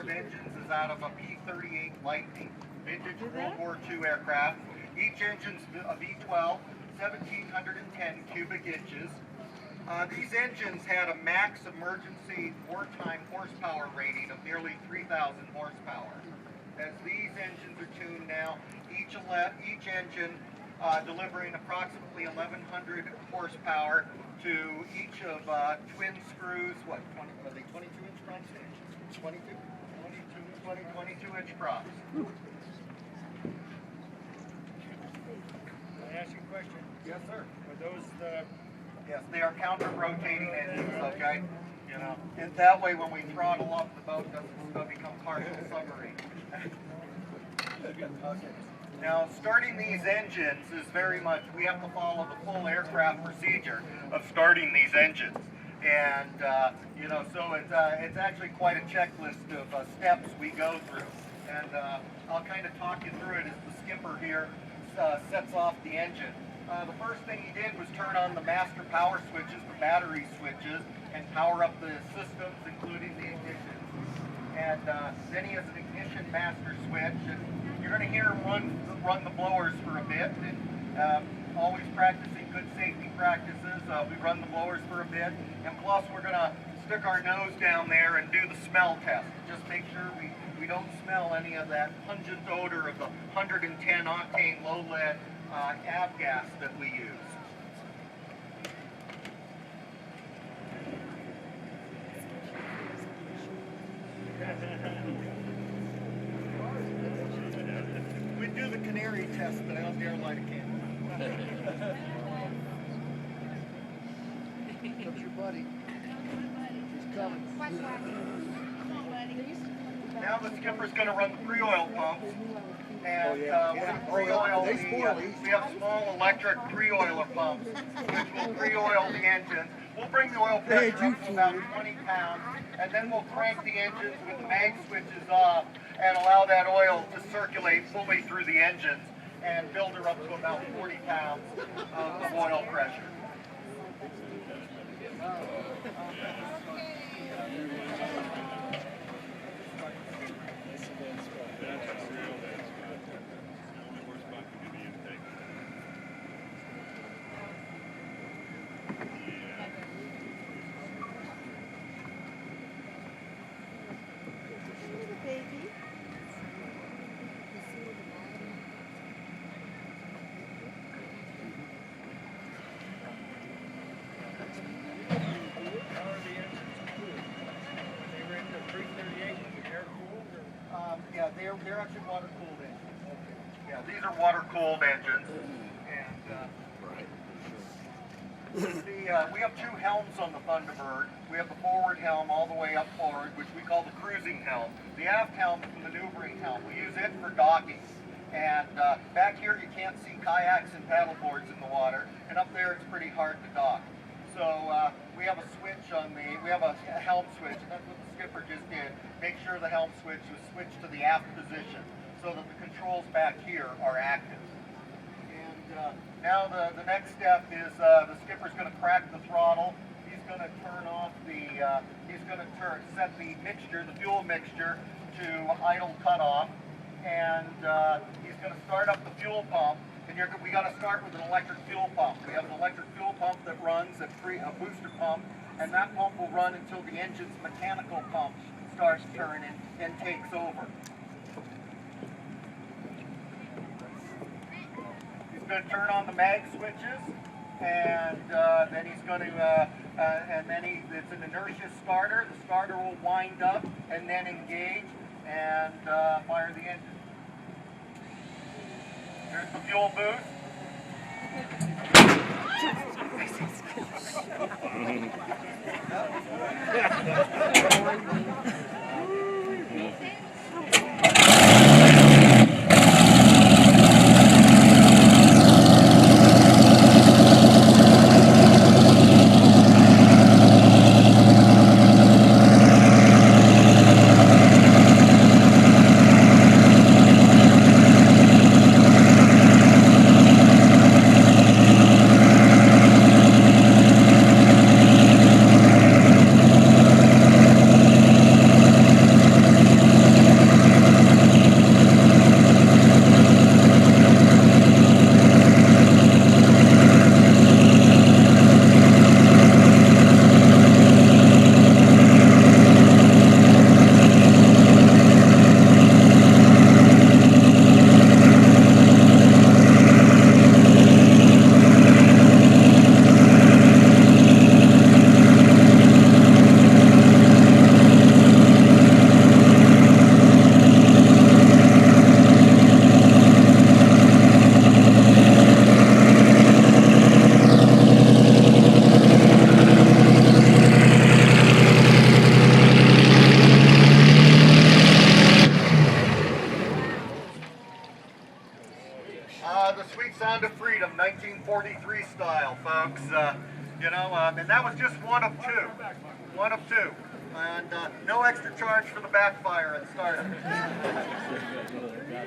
of engines is out of a P-38 Lightning, vintage World War II aircraft. Each engine's a V12, 1,710 cubic inches. These engines had a max emergency wartime horsepower rating of nearly 3,000 horsepower. As these engines are tuned now, each engine delivering approximately 1,100 horsepower to each of twin screws, what, 20, are they 22-inch props? 22-inch props. Can I ask you a question? Yes, sir. Are those the... Yes, they are counter-rotating engines, okay? You know, and that way when we throttle up, the boat doesn't become partial submarine. Okay. Now, starting these engines is very much, we have to follow the full aircraft procedure of starting these engines. And, you know, so it's actually quite a checklist of steps we go through. And I'll kind of talk you through it as the skipper here sets off the engine. The first thing he did was turn on the master power switches, the battery switches, and power up the systems, including the ignition. And then he has an ignition master switch. And you're going to hear him run the blowers for a bit. And always practicing good safety practices. We run the blowers for a bit. And plus, we're going to stick our nose down there and do the smell test. Just make sure we don't smell any of that pungent odor of the 110 octane low lead avgas that we use. We do the canary test, but I don't dare light a candle. Comes your buddy. He's coming. Now the skipper's going to run the pre-oil pumps. And we're going to pre-oil we have small electric pre-oiler pumps, which will pre-oil the engines. We'll bring the oil pressure up to about 20 pounds, and then we'll crank the engines with the mag switches off and allow that oil to circulate fully through the engines and build her up to about 40 pounds of oil pressure. Yeah, they're actually water-cooled engines. Yeah, these are water-cooled engines. And we have two helms on the Thunderbird. We have the forward helm all the way up forward, which we call the cruising helm. The aft helm is the maneuvering helm. We use it for docking. And back here you can't see kayaks and paddleboards in the water, and up there it's pretty hard to dock. So we have a switch we have a helm switch, and that's what the skipper just did. Make sure the helm switch was switched to the aft position so that the controls back here are active. And now the next step is the skipper's going to crack the throttle. He's going to turn off set the mixture, the fuel mixture, to idle cutoff. And he's going to start up the fuel pump. And we got to start with an electric fuel pump. We have an electric fuel pump that runs a booster pump, and that pump will run until the engine's mechanical pump starts turning and takes over. He's going to turn on the mag switches, and then he's going to, it's an inertia starter. The starter will wind up and then engage and fire the engine. Here's the fuel boost. on to freedom, 1943 style, folks. You know, and that was just one of two. One of two. And no extra charge for the backfire at startup.